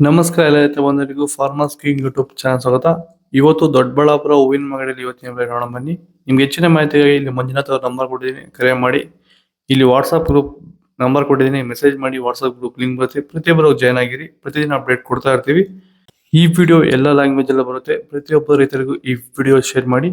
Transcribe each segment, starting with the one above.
ನಮಸ್ಕಾರ ಎಲ್ಲ ರೈತ ಬಂಧುಗಳಿಗೂ ಫಾರ್ಮರ್ಸ್ ಕಿಂಗ್ ಯೂಟ್ಯೂಬ್ ಚಾನಲ್ ಸ್ವಾಗತ. ಇವತ್ತು ದೊಡ್ಡಬಳ್ಳಾಪುರ ಹೂವಿನ ಮಾಗಡಿಯಲ್ಲಿ ಇವತ್ತಿನ ಬೆಳೆ ನೋಡೋಣ ಬನ್ನಿ. ನಿಮ್ಗೆ ಹೆಚ್ಚಿನ ಮಾಹಿತಿಗಾಗಿ ಇಲ್ಲಿ ಮಂಜುನಾಥ್ ಅವ್ರ ನಂಬರ್ ಕೊಟ್ಟಿದ್ದೀನಿ, ಕರೆ ಮಾಡಿ. ಇಲ್ಲಿ ವಾಟ್ಸ್ಆಪ್ ಗ್ರೂಪ್ ನಂಬರ್ ಕೊಟ್ಟಿದ್ದೀನಿ, ಮೆಸೇಜ್ ಮಾಡಿ. ವಾಟ್ಸ್ಆಪ್ ಗ್ರೂಪ್ ಲಿಂಕ್ ಬರುತ್ತೆ, ಪ್ರತಿಯೊಬ್ಬರು ಜಾಯ್ನ್ ಆಗಿರಿ. ಪ್ರತಿದಿನ ಅಪ್ಡೇಟ್ ಕೊಡ್ತಾ ಇರ್ತೀವಿ. ಈ ವಿಡಿಯೋ ಎಲ್ಲ ಲ್ಯಾಂಗ್ವೇಜ್ ಎಲ್ಲ ಬರುತ್ತೆ. ಪ್ರತಿಯೊಬ್ಬ ರೈತರಿಗೂ ಈ ವಿಡಿಯೋ ಶೇರ್ ಮಾಡಿ.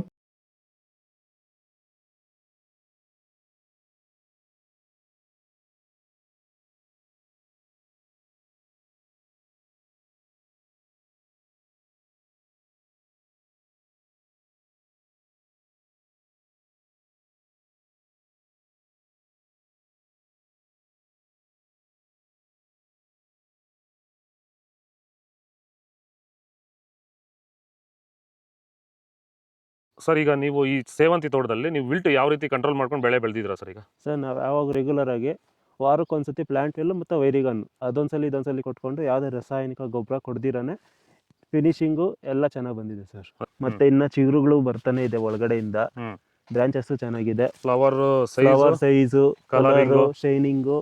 ಸರ್, ಈಗ ನೀವು ಈ ಸೇವಂತಿ ತೋಟದಲ್ಲಿ ನೀವು ವಿಲ್ಟ್ ಯಾವ ರೀತಿ ಕಂಟ್ರೋಲ್ ಮಾಡ್ಕೊಂಡು ಬೆಳೆ ಬೆಳೆದಿದ್ದೀರಾ ಸರ್? ಈಗ ಸರ್ ನಾವು ಯಾವಾಗ ರೆಗ್ಯುಲರ್ ಆಗಿ ವಾರಕ್ಕೊಂದ್ಸತಿ ಪ್ಲಾಂಟ್ ಎಲ್ಲು ಮತ್ತು ವೈರಿಗನ್ ಅದೊಂದ್ಸಲಿ ಇದೊಂದ್ಸಲಿ ಕೊಟ್ಕೊಂಡು ಯಾವುದೇ ರಾಸಾಯನಿಕ ಗೊಬ್ಬರ ಕೊಡ್ದಿರಾನೆ ಫಿನಿಶಿಂಗು ಎಲ್ಲ ಚೆನ್ನಾಗಿ ಬಂದಿದೆ ಸರ್. ಮತ್ತೆ ಇನ್ನ ಚಿಗುರುಗಳು ಬರ್ತಾನೆ ಇದೆ ಒಳಗಡೆಯಿಂದ. ಬ್ರಾಂಚಸ್ ಚೆನ್ನಾಗಿದೆ, flower size, Colouring, colour, shining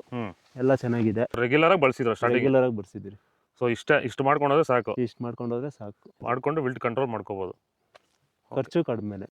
ಎಲ್ಲ ಚೆನ್ನಾಗಿದೆ. ರೆಗ್ಯುಲರ್ ಆಗಿ ಬಳಸಿದ್ರು ಸ್ಟಾರ್ಟಿಂಗ್. ರೆಗ್ಯುಲರ್ ಆಗಿ ಬರ್ಸಿದ್ದೀರಿ. ಸೊ ಇಷ್ಟು ಮಾಡ್ಕೊಂಡೋದ್ರೆ ಸಾಕು. ಇಷ್ಟು ಮಾಡ್ಕೊಂಡೋದ್ರೆ ಸಾಕು, ಮಾಡ್ಕೊಂಡು ವಿಲ್ಟ್ ಕಂಟ್ರೋಲ್ ಮಾಡ್ಕೋಬಹುದು. ಖರ್ಚು ಕಡಿಮೆನೆ.